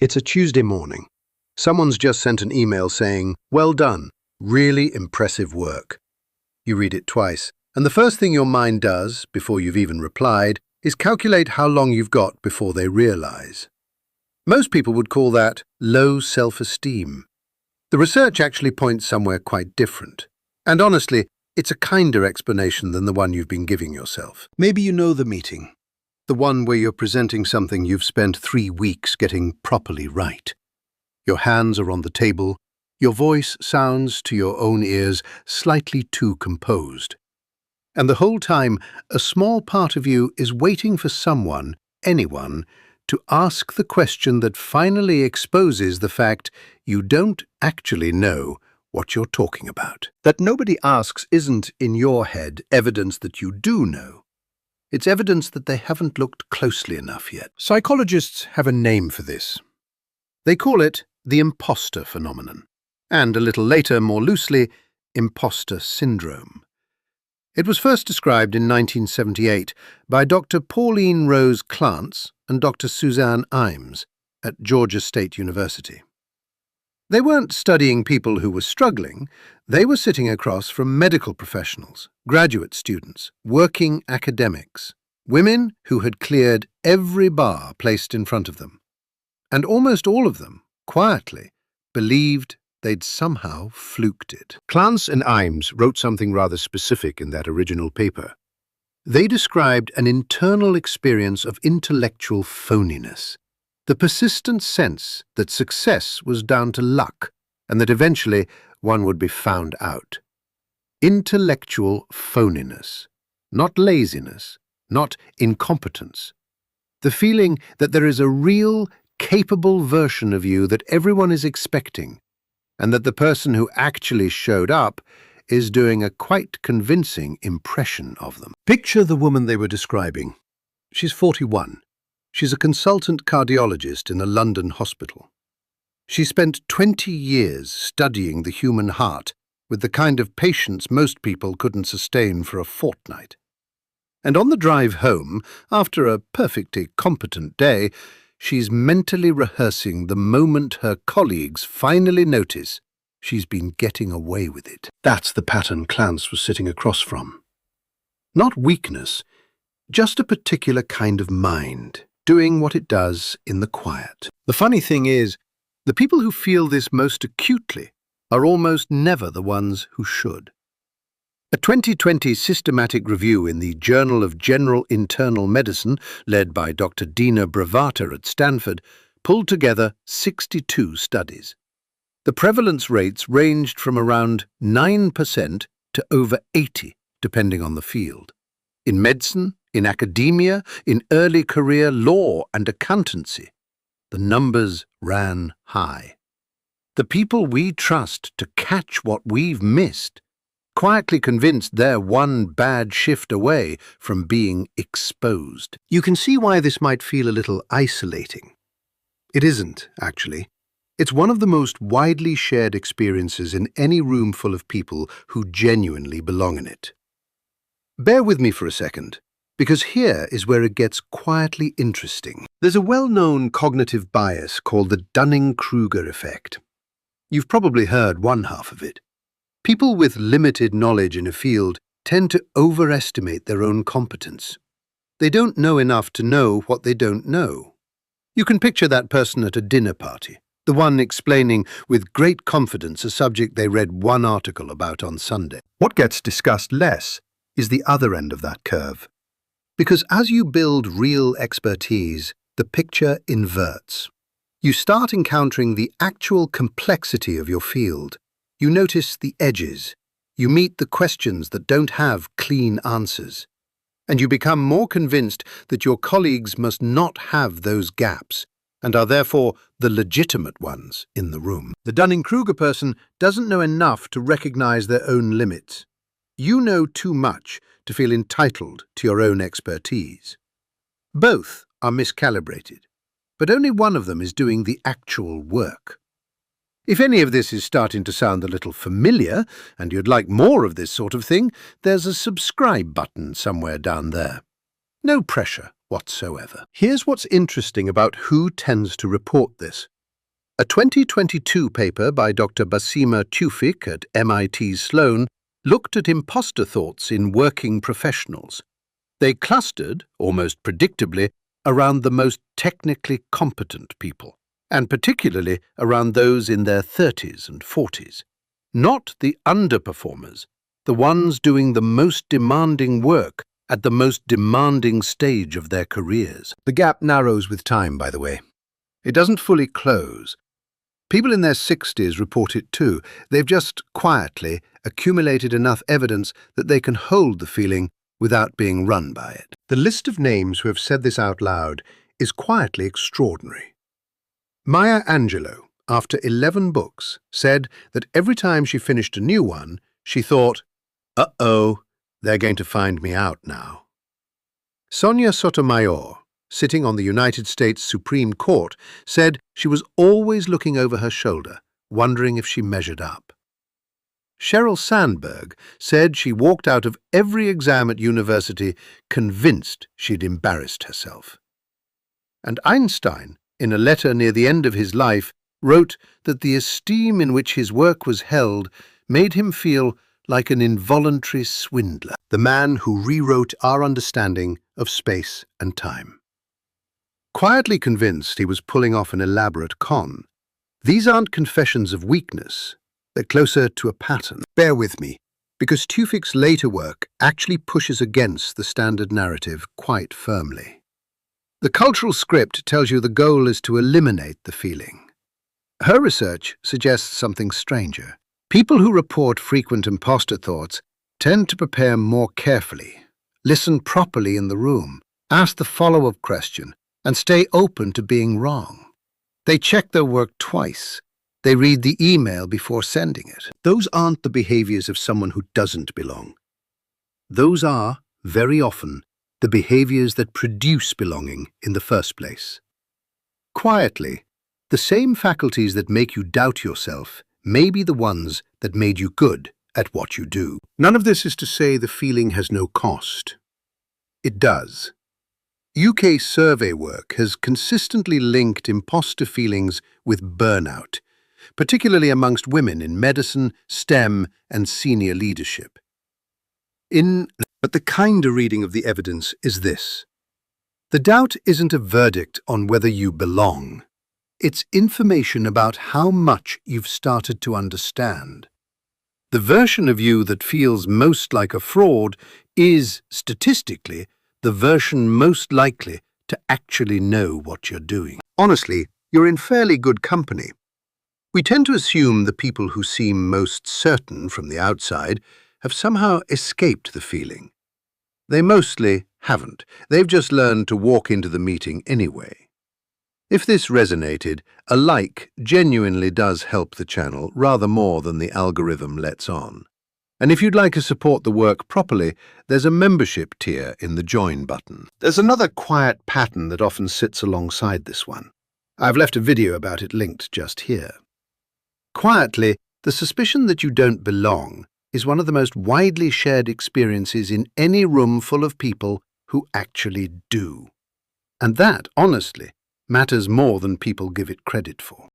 It's a Tuesday morning. Someone's just sent an email saying, "Well done, really impressive work." You read it twice, and the first thing your mind does, before you've even replied, is calculate how long you've got before they realize. Most people would call that low self-esteem. The research actually points somewhere quite different. And honestly, it's a kinder explanation than the one you've been giving yourself. Maybe you know the meeting. The one where you're presenting something you've spent 3 weeks getting properly right. Your hands are on the table. Your voice sounds, to your own ears, slightly too composed. And the whole time, a small part of you is waiting for someone, anyone, to ask the question that finally exposes the fact you don't actually know what you're talking about. That nobody asks isn't, in your head, evidence that you do know. It's evidence that they haven't looked closely enough yet. Psychologists have a name for this. They call it the imposter phenomenon, and a little later, more loosely, imposter syndrome. It was first described in 1978 by Dr. Pauline Clance and Dr. Suzanne Imes at Georgia State University. They weren't studying people who were struggling. They were sitting across from medical professionals, graduate students, working academics, women who had cleared every bar placed in front of them. And almost all of them, quietly, believed they'd somehow fluked it. Clance and Imes wrote something rather specific in that original paper. They described an internal experience of intellectual phoniness, the persistent sense that success was down to luck and that eventually one would be found out. Intellectual phoniness, not laziness, not incompetence. The feeling that there is a real, capable version of you that everyone is expecting, and that the person who actually showed up is doing a quite convincing impression of them. Picture the woman they were describing. She's 41. She's a consultant cardiologist in a London hospital. She spent 20 years studying the human heart with the kind of patience most people couldn't sustain for a fortnight. And on the drive home, after a perfectly competent day, she's mentally rehearsing the moment her colleagues finally notice she's been getting away with it. That's the pattern Clance was sitting across from. Not weakness, just a particular kind of mind, doing what it does in the quiet. The funny thing is, the people who feel this most acutely are almost never the ones who should. A 2020 systematic review in the Journal of General Internal Medicine, led by Dr. Dina Bravata at Stanford, pulled together 62 studies. The prevalence rates ranged from around 9% to over 80%, depending on the field. In medicine, in academia, in early career law and accountancy, the numbers ran high. The people we trust to catch what we've missed, quietly convinced they're one bad shift away from being exposed. You can see why this might feel a little isolating. It isn't, actually. It's one of the most widely shared experiences in any room full of people who genuinely belong in it. Bear with me for a second, because here is where it gets quietly interesting. There's a well-known cognitive bias called the Dunning-Kruger effect. You've probably heard one half of it. People with limited knowledge in a field tend to overestimate their own competence. They don't know enough to know what they don't know. You can picture that person at a dinner party, the one explaining with great confidence a subject they read one article about on Sunday. What gets discussed less is the other end of that curve. Because as you build real expertise, the picture inverts. You start encountering the actual complexity of your field. You notice the edges. You meet the questions that don't have clean answers. And you become more convinced that your colleagues must not have those gaps and are therefore the legitimate ones in the room. The Dunning-Kruger person doesn't know enough to recognize their own limits. You know too much to feel entitled to your own expertise. Both are miscalibrated, but only one of them is doing the actual work. If any of this is starting to sound a little familiar, and you'd like more of this sort of thing, there's a subscribe button somewhere down there. No pressure, whatsoever. Here's what's interesting about who tends to report this. A 2022 paper by Dr. Basima Tufik at MIT Sloan looked at imposter thoughts in working professionals. They clustered, almost predictably, around the most technically competent people, and particularly around those in their 30s and 40s. Not the underperformers, the ones doing the most demanding work at the most demanding stage of their careers. The gap narrows with time, by the way. It doesn't fully close. People in their 60s report it too. They've just quietly accumulated enough evidence that they can hold the feeling without being run by it. The list of names who have said this out loud is quietly extraordinary. Maya Angelou, after 11 books, said that every time she finished a new one, she thought, "Uh-oh, they're going to find me out now." Sonia Sotomayor, sitting on the United States Supreme Court, said she was always looking over her shoulder, wondering if she measured up. Sheryl Sandberg said she walked out of every exam at university convinced she'd embarrassed herself. And Einstein, in a letter near the end of his life, wrote that the esteem in which his work was held made him feel like an involuntary swindler, the man who rewrote our understanding of space and time. Quietly convinced he was pulling off an elaborate con, these aren't confessions of weakness. They're closer to a pattern. Bear with me, because Tufik's later work actually pushes against the standard narrative quite firmly. The cultural script tells you the goal is to eliminate the feeling. Her research suggests something stranger. People who report frequent imposter thoughts tend to prepare more carefully, listen properly in the room, ask the follow-up question, and stay open to being wrong. They check their work twice. They read the email before sending it. Those aren't the behaviors of someone who doesn't belong. Those are, very often, the behaviors that produce belonging in the first place. Quietly, the same faculties that make you doubt yourself may be the ones that made you good at what you do. None of this is to say the feeling has no cost. It does. UK survey work has consistently linked imposter feelings with burnout, particularly amongst women in medicine, STEM, and senior leadership. But the kinder reading of the evidence is this. The doubt isn't a verdict on whether you belong. It's information about how much you've started to understand. The version of you that feels most like a fraud is, statistically, the version most likely to actually know what you're doing. Honestly, you're in fairly good company. We tend to assume the people who seem most certain from the outside have somehow escaped the feeling. They mostly haven't. They've just learned to walk into the meeting anyway. If this resonated, a like genuinely does help the channel rather more than the algorithm lets on. And if you'd like to support the work properly, there's a membership tier in the Join button. There's another quiet pattern that often sits alongside this one. I've left a video about it linked just here. Quietly, the suspicion that you don't belong is one of the most widely shared experiences in any room full of people who actually do. And that, honestly, matters more than people give it credit for.